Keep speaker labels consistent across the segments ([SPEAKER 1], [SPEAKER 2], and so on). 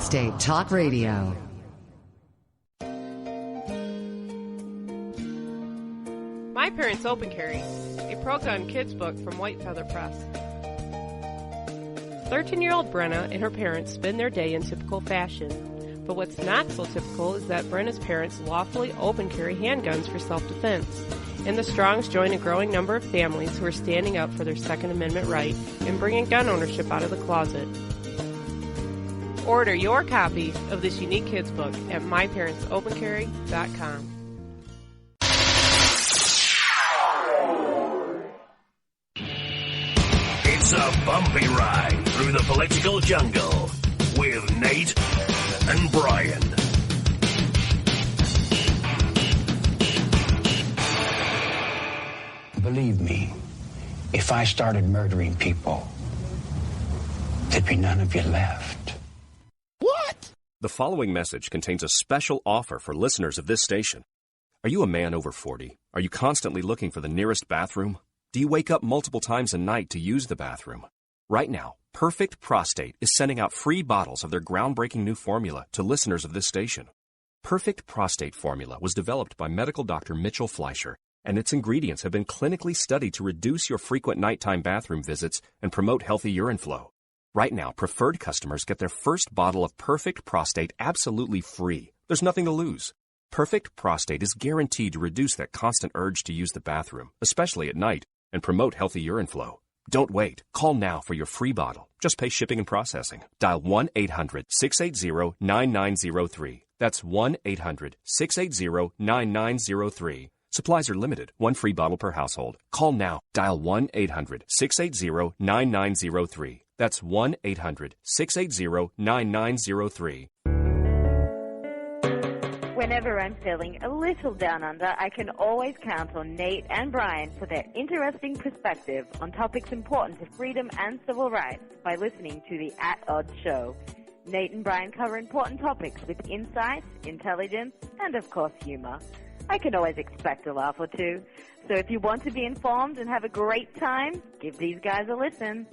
[SPEAKER 1] State Talk Radio.
[SPEAKER 2] My Parents Open Carry, a pro-gun kids book from White Feather Press. 13-year-old Brenna and her parents spend their day in typical fashion. But what's not so typical is that Brenna's parents lawfully open carry handguns for self-defense. And the Strongs join a growing number of families who are standing up for their Second Amendment right and bringing gun ownership out of the closet. Order your copy of this unique kids book at myparentsopencarry.com.
[SPEAKER 3] It's a bumpy ride through the political jungle with Nate and Brian.
[SPEAKER 4] Believe me, if I started murdering people, there'd be none of you left.
[SPEAKER 5] What? The following message contains a special offer for listeners of this station. Are you a man over 40? Are you constantly looking for the nearest bathroom? Do you wake up multiple times a night to use the bathroom? Right now, Perfect Prostate is sending out free bottles of their groundbreaking new formula to listeners of this station. Perfect Prostate formula was developed by medical doctor Mitchell Fleischer, and its ingredients have been clinically studied to reduce your frequent nighttime bathroom visits and promote healthy urine flow. Right now, preferred customers get their first bottle of Perfect Prostate absolutely free. There's nothing to lose. Perfect Prostate is guaranteed to reduce that constant urge to use the bathroom, especially at night, and promote healthy urine flow. Don't wait. Call now for your free bottle. Just pay shipping and processing. Dial 1-800-680-9903. That's 1-800-680-9903. Supplies are limited. One free bottle per household. Call now. Dial 1-800-680-9903. That's 1-800-680-9903.
[SPEAKER 6] Whenever I'm feeling a little down under, I can always count on Nate and Brian for their interesting perspective on topics important to freedom and civil rights by listening to the At Odds Show. Nate and Brian cover important topics with insight, intelligence, and of course humor. I can always expect a laugh or two. So if you want to be informed and have a great time, give these guys a listen.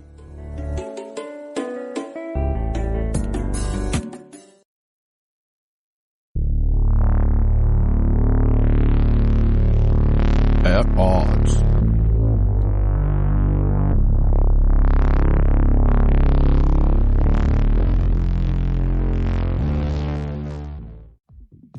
[SPEAKER 7] At Odds.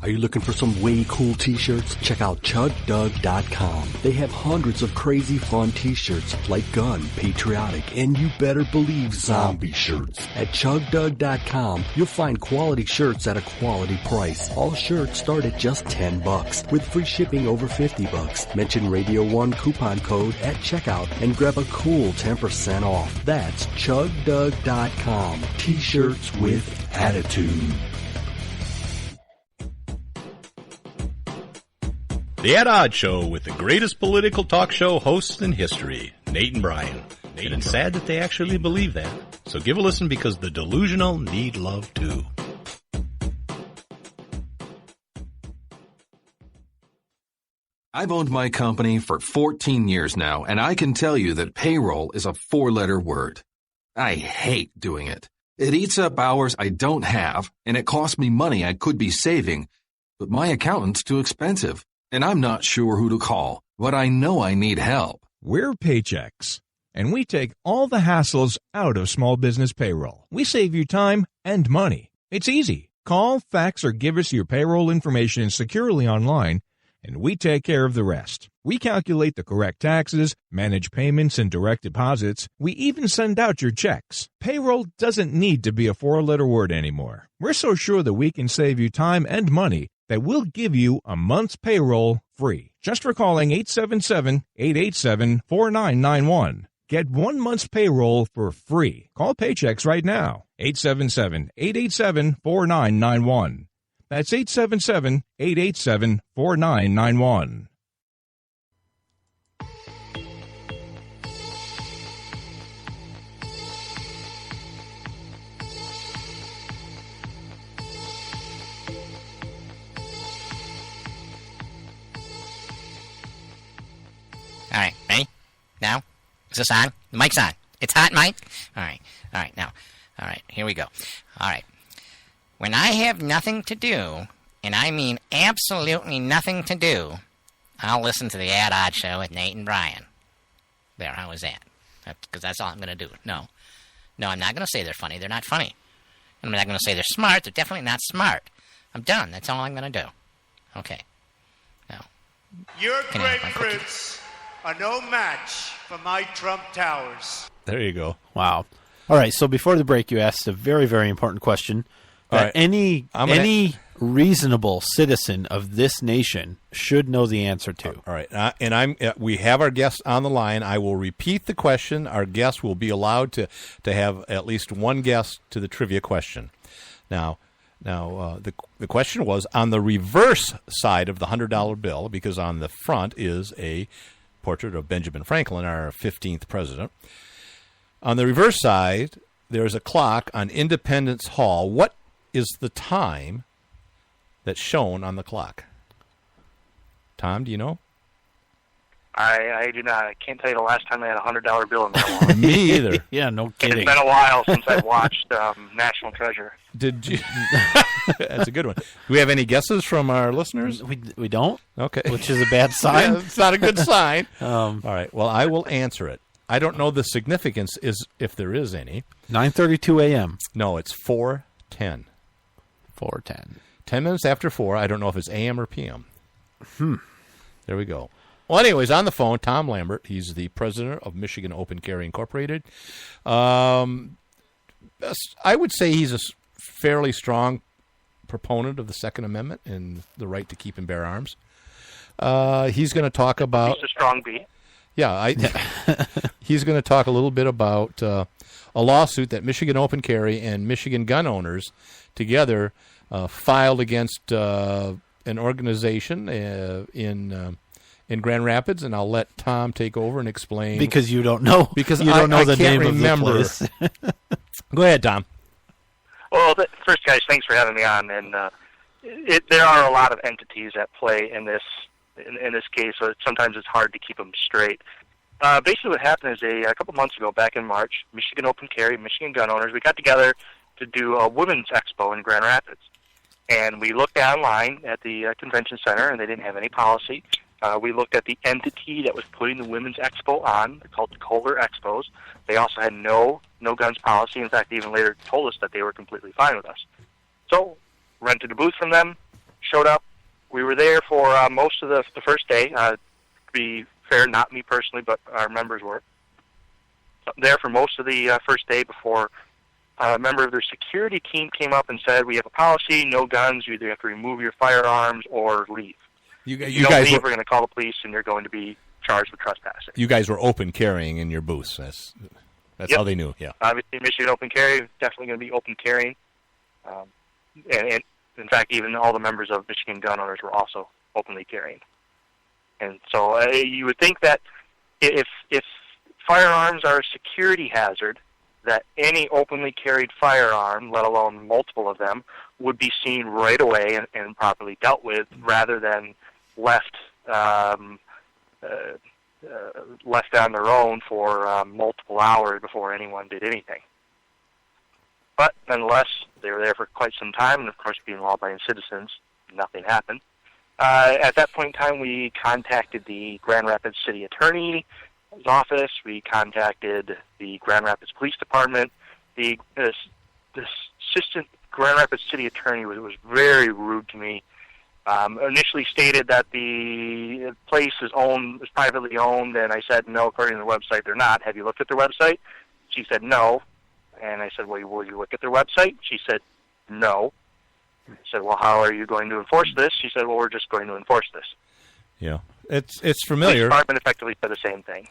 [SPEAKER 8] Are you looking for some way cool t-shirts? Check out ChugDug.com. They have hundreds of crazy fun t-shirts like gun, patriotic, and you better believe zombie shirts. At ChugDug.com, you'll find quality shirts at a quality price. All shirts start at just $10 with free shipping over $50. Mention Radio 1 coupon code at checkout and grab a cool 10% off. That's ChugDug.com. T-shirts with attitude.
[SPEAKER 9] The At Odds Show with the greatest political talk show hosts in history, Nate and Brian. And it's sad that they actually believe that. So give a listen because the delusional need love too.
[SPEAKER 10] I've owned my company for 14 years now, and I can tell you that payroll is a 4-letter word. I hate doing it. It eats up hours I don't have, and it costs me money I could be saving. But my accountant's too expensive. And I'm not sure who to call, but I know I need help.
[SPEAKER 11] We're Paychex, and we take all the hassles out of small business payroll. We save you time and money. It's easy. Call, fax, or give us your payroll information securely online, and we take care of the rest. We calculate the correct taxes, manage payments and direct deposits. We even send out your checks. Payroll doesn't need to be a 4-letter word anymore. We're so sure that we can save you time and money that we'll give you a month's payroll free. Just for calling 877-887-4991. Get 1 month's payroll for free. Call Paychex right now. 877-887-4991. That's 877-887-4991.
[SPEAKER 12] All right, ready? Now? Is this on? The mic's on. It's hot, Mike? All right, now. All right, here we go. All right. When I have nothing to do, and I mean absolutely nothing to do, I'll listen to the At Odd Show with Nate and Brian. There, how was that? Because that's all I'm going to do. No, I'm not going to say they're funny. They're not funny. I'm not going to say they're smart. They're definitely not smart. I'm done. That's all I'm going to do. Okay. Now,
[SPEAKER 1] your great prince are no match for my Trump Towers.
[SPEAKER 13] There you go.
[SPEAKER 14] Wow. All right, so before the break, you asked a very, very important question that any reasonable citizen of this nation should know the answer to.
[SPEAKER 13] All right, and we have our guest on the line. I will repeat the question. Our guest will be allowed to have at least one guess to the trivia question. Now, the question was on the reverse side of the $100 bill, because on the front is a portrait of Benjamin Franklin, our 15th president. On the reverse side, there's a clock on Independence Hall. What is the time that's shown on the clock? Tom, do you know?
[SPEAKER 15] I do not. I can't tell you the last time I had a $100 bill in my wallet.
[SPEAKER 13] Me either.
[SPEAKER 14] Yeah, no kidding.
[SPEAKER 15] It's been a while since I've watched National Treasure.
[SPEAKER 13] Did you? That's a good one. Do we have any guesses from our listeners?
[SPEAKER 14] We don't.
[SPEAKER 13] Okay.
[SPEAKER 14] Which is a bad sign.
[SPEAKER 13] Yeah, it's not a good sign. All right. Well, I will answer it. I don't know the significance is if there is any.
[SPEAKER 14] 9:32 a.m.
[SPEAKER 13] No, it's 4:10.
[SPEAKER 14] 4:10.
[SPEAKER 13] 10 minutes after 4. I don't know if it's a.m. or p.m. There we go. Well, anyways, on the phone, Tom Lambert. He's the president of Michigan Open Carry Incorporated. I would say he's a fairly strong proponent of the Second Amendment and the right to keep and bear arms. He's going to talk about...
[SPEAKER 15] He's a strong beat.
[SPEAKER 13] Yeah, he's going to talk a little bit about a lawsuit that Michigan Open Carry and Michigan gun owners together filed against an organization in Grand Rapids, and I'll let Tom take over and explain.
[SPEAKER 14] Because you don't know.
[SPEAKER 13] Because
[SPEAKER 14] you don't know the name
[SPEAKER 13] remember.
[SPEAKER 14] of the place.
[SPEAKER 13] Go ahead, Tom.
[SPEAKER 15] Well, first, guys, thanks for having me on. And there are a lot of entities at play in this case, so sometimes it's hard to keep them straight. Basically, what happened is a couple months ago, back in March, Michigan Open Carry, Michigan gun owners, we got together to do a women's expo in Grand Rapids. And we looked online at the convention center, and they didn't have any policy. We looked at the entity that was putting the women's expo on. They're called the Kohler Expos. They also had no guns policy. In fact, they even later told us that they were completely fine with us. So, rented a booth from them, showed up. We were there for most of the first day. To be fair, not me personally, but our members were. There for most of the first day before a member of their security team came up and said, we have a policy, no guns, you either have to remove your firearms or leave.
[SPEAKER 13] You
[SPEAKER 15] don't
[SPEAKER 13] guys
[SPEAKER 15] leave,
[SPEAKER 13] were
[SPEAKER 15] we're going to call the police and you're going to be charged with trespassing.
[SPEAKER 13] You guys were open carrying in your booths. That's how they knew, yeah.
[SPEAKER 15] Obviously, Michigan Open Carry, definitely going to be open carrying. And in fact, even all the members of Michigan gun owners were also openly carrying. And so you would think that if firearms are a security hazard, that any openly carried firearm, let alone multiple of them, would be seen right away and properly dealt with, rather than left on their own for multiple hours before anyone did anything. But nonetheless, they were there for quite some time, and of course, being law-abiding citizens, nothing happened. At that point in time, we contacted the Grand Rapids City Attorney's office. We contacted the Grand Rapids Police Department. The assistant Grand Rapids City Attorney was very rude to me. Initially stated that the place is privately owned, and I said, no, according to the website, they're not. Have you looked at their website? She said, no. And I said, well, will you look at their website? She said, no. I said, well, how are you going to enforce this? She said, well, we're just going to enforce this.
[SPEAKER 13] Yeah, it's familiar.
[SPEAKER 15] The department effectively said the same thing.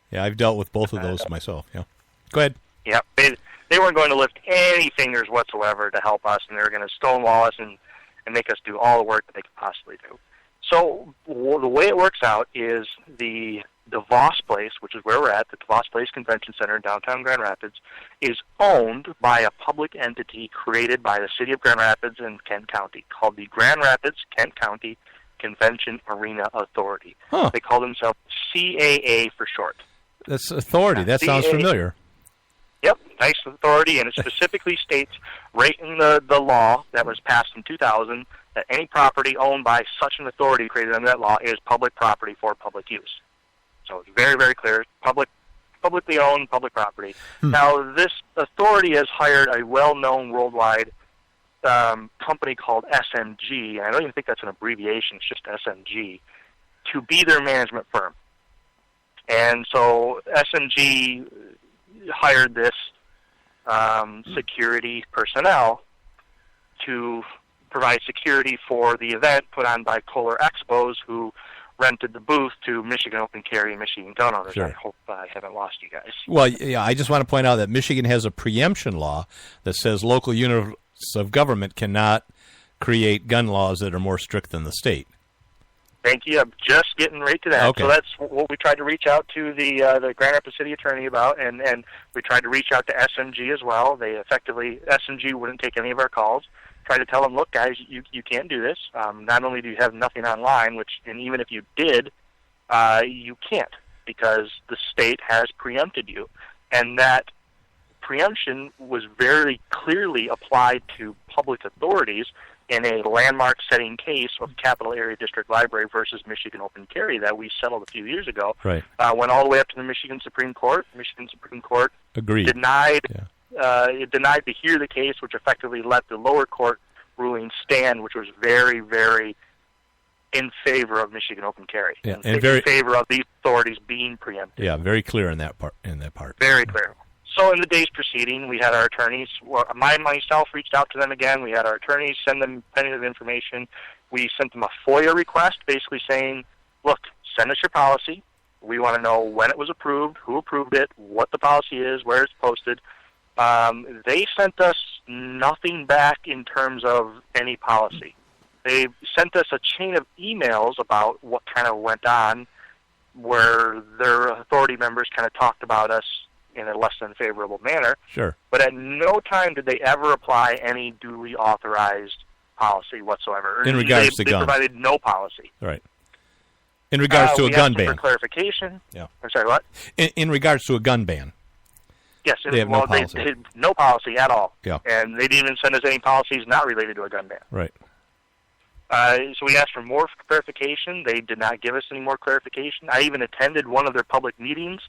[SPEAKER 13] Yeah, I've dealt with both of those myself. Yeah, go ahead.
[SPEAKER 15] Yeah, they weren't going to lift any fingers whatsoever to help us, and they were going to stonewall us and make us do all the work that they could possibly do. So the way it works out is the DeVos Place, which is where we're at, the DeVos Place Convention Center in downtown Grand Rapids, is owned by a public entity created by the city of Grand Rapids and Kent County called the Grand Rapids Kent County Convention Arena Authority.
[SPEAKER 13] Huh.
[SPEAKER 15] They call themselves CAA for short.
[SPEAKER 13] That's authority. That sounds familiar.
[SPEAKER 15] Yep, nice authority, and it specifically states right in the law that was passed in 2000 that any property owned by such an authority created under that law is public property for public use. So it's very, very clear, publicly owned public property. Now, this authority has hired a well-known worldwide company called SMG, and I don't even think that's an abbreviation, it's just SMG, to be their management firm. And so SMG hired this security personnel to provide security for the event put on by Kohler Expos, who rented the booth to Michigan Open Carry and Michigan Gun Owners.
[SPEAKER 13] Sure.
[SPEAKER 15] I hope I haven't lost you guys.
[SPEAKER 13] Well, yeah, I just want to point out that Michigan has a preemption law that says local units of government cannot create gun laws that are more strict than the state.
[SPEAKER 15] Thank you. I'm just getting right to that.
[SPEAKER 13] Okay.
[SPEAKER 15] So that's what we tried to reach out to the Grand Rapids City Attorney about, and we tried to reach out to SMG as well. They effectively, SMG wouldn't take any of our calls. Tried to tell them, look, guys, you can't do this. Not only do you have nothing online, and even if you did, you can't, because the state has preempted you. And that preemption was very clearly applied to public authorities in a landmark-setting case of Capital Area District Library versus Michigan Open Carry that we settled a few years ago.
[SPEAKER 13] Right.
[SPEAKER 15] Went all the way up to the Michigan Supreme Court. Michigan Supreme Court
[SPEAKER 13] Agreed.
[SPEAKER 15] denied to hear the case, which effectively let the lower court ruling stand, which was very, very in favor of Michigan Open Carry.
[SPEAKER 13] Yeah,
[SPEAKER 15] and very in favor of these authorities being preempted.
[SPEAKER 13] Yeah, very clear in that part.
[SPEAKER 15] Very clear. So in the days preceding, we had our attorneys, myself reached out to them again. We had our attorneys send them plenty of information. We sent them a FOIA request basically saying, look, send us your policy. We want to know when it was approved, who approved it, what the policy is, where it's posted. They sent us nothing back in terms of any policy. They sent us a chain of emails about what kind of went on, where their authority members kind of talked about us in a less than favorable manner.
[SPEAKER 13] Sure.
[SPEAKER 15] But at no time did they ever apply any duly authorized policy whatsoever.
[SPEAKER 13] In regards to
[SPEAKER 15] guns. They provided no policy.
[SPEAKER 13] Right. In regards to a gun ban.
[SPEAKER 15] For clarification.
[SPEAKER 13] Yeah.
[SPEAKER 15] I'm sorry, what?
[SPEAKER 13] In regards to a gun ban.
[SPEAKER 15] Yes.
[SPEAKER 13] They have no policy.
[SPEAKER 15] They had no policy at all.
[SPEAKER 13] Yeah.
[SPEAKER 15] And they didn't even send us any policies not related to a gun ban.
[SPEAKER 13] Right.
[SPEAKER 15] So we asked for more clarification. They did not give us any more clarification. I even attended one of their public meetings,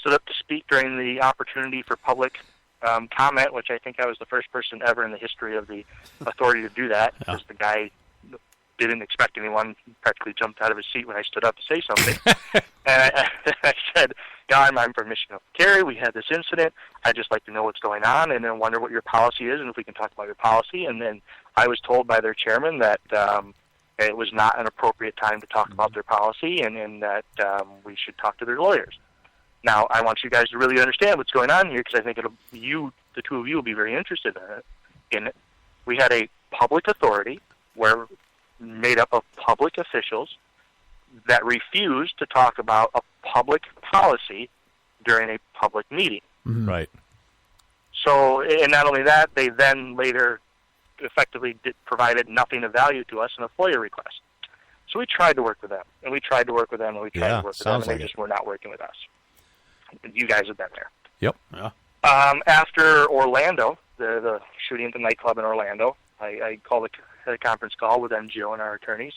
[SPEAKER 15] stood up to speak during the opportunity for public comment, which I think I was the first person ever in the history of the authority to do that, because the guy didn't expect anyone, practically jumped out of his seat when I stood up to say something. And I said, I'm from Michigan Open Carry. We had this incident. I'd just like to know what's going on and then wonder what your policy is and if we can talk about your policy. And then I was told by their chairman that it was not an appropriate time to talk about their policy and that we should talk to their lawyers. Now, I want you guys to really understand what's going on here, because I think the two of you will be very interested in it. We had a public authority made up of public officials that refused to talk about a public policy during a public meeting.
[SPEAKER 13] Mm-hmm. Right.
[SPEAKER 15] So, and not only that, they then later effectively provided nothing of value to us in a FOIA request. So we tried to work with them, and we tried to work with them, and we tried to work with them, and they just were not working with us. You guys have been there.
[SPEAKER 13] Yep. Yeah.
[SPEAKER 15] After Orlando, the shooting at the nightclub in Orlando, I called a conference call with MGO and our attorneys,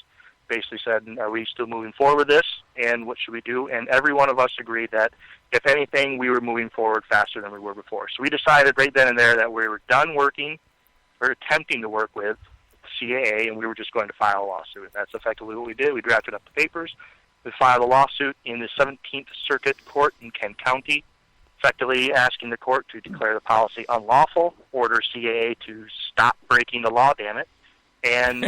[SPEAKER 15] basically said, are we still moving forward with this, and what should we do? And every one of us agreed that, if anything, we were moving forward faster than we were before. So we decided right then and there that we were done working, or attempting to work with CAA, and we were just going to file a lawsuit. That's effectively what we did. We drafted up the papers. We filed a lawsuit in the 17th Circuit Court in Kent County, effectively asking the court to declare the policy unlawful, order CAA to stop breaking the law, damn it, and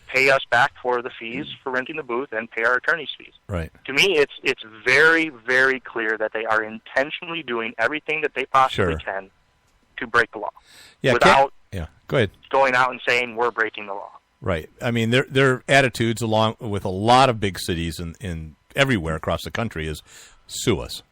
[SPEAKER 15] pay us back for the fees for renting the booth and pay our attorney's fees.
[SPEAKER 13] Right.
[SPEAKER 15] To me, it's very, very clear that they are intentionally doing everything that they possibly can to break the law, without
[SPEAKER 13] go ahead.
[SPEAKER 15] going out and saying we're breaking the law.
[SPEAKER 13] Right. I mean, their attitudes, along with a lot of big cities in everywhere across the country, is sue us.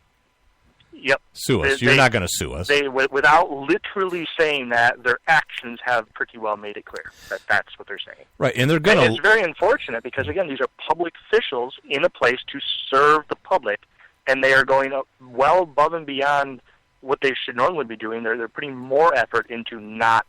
[SPEAKER 15] Yep.
[SPEAKER 13] Sue us. You're not going to sue us.
[SPEAKER 15] They, without literally saying that, their actions have pretty well made it clear that that's what they're saying.
[SPEAKER 13] Right, and they're going to...
[SPEAKER 15] It's very unfortunate because, again, these are public officials in a place to serve the public, and they are going well above and beyond what they should normally be doing. They're putting more effort into not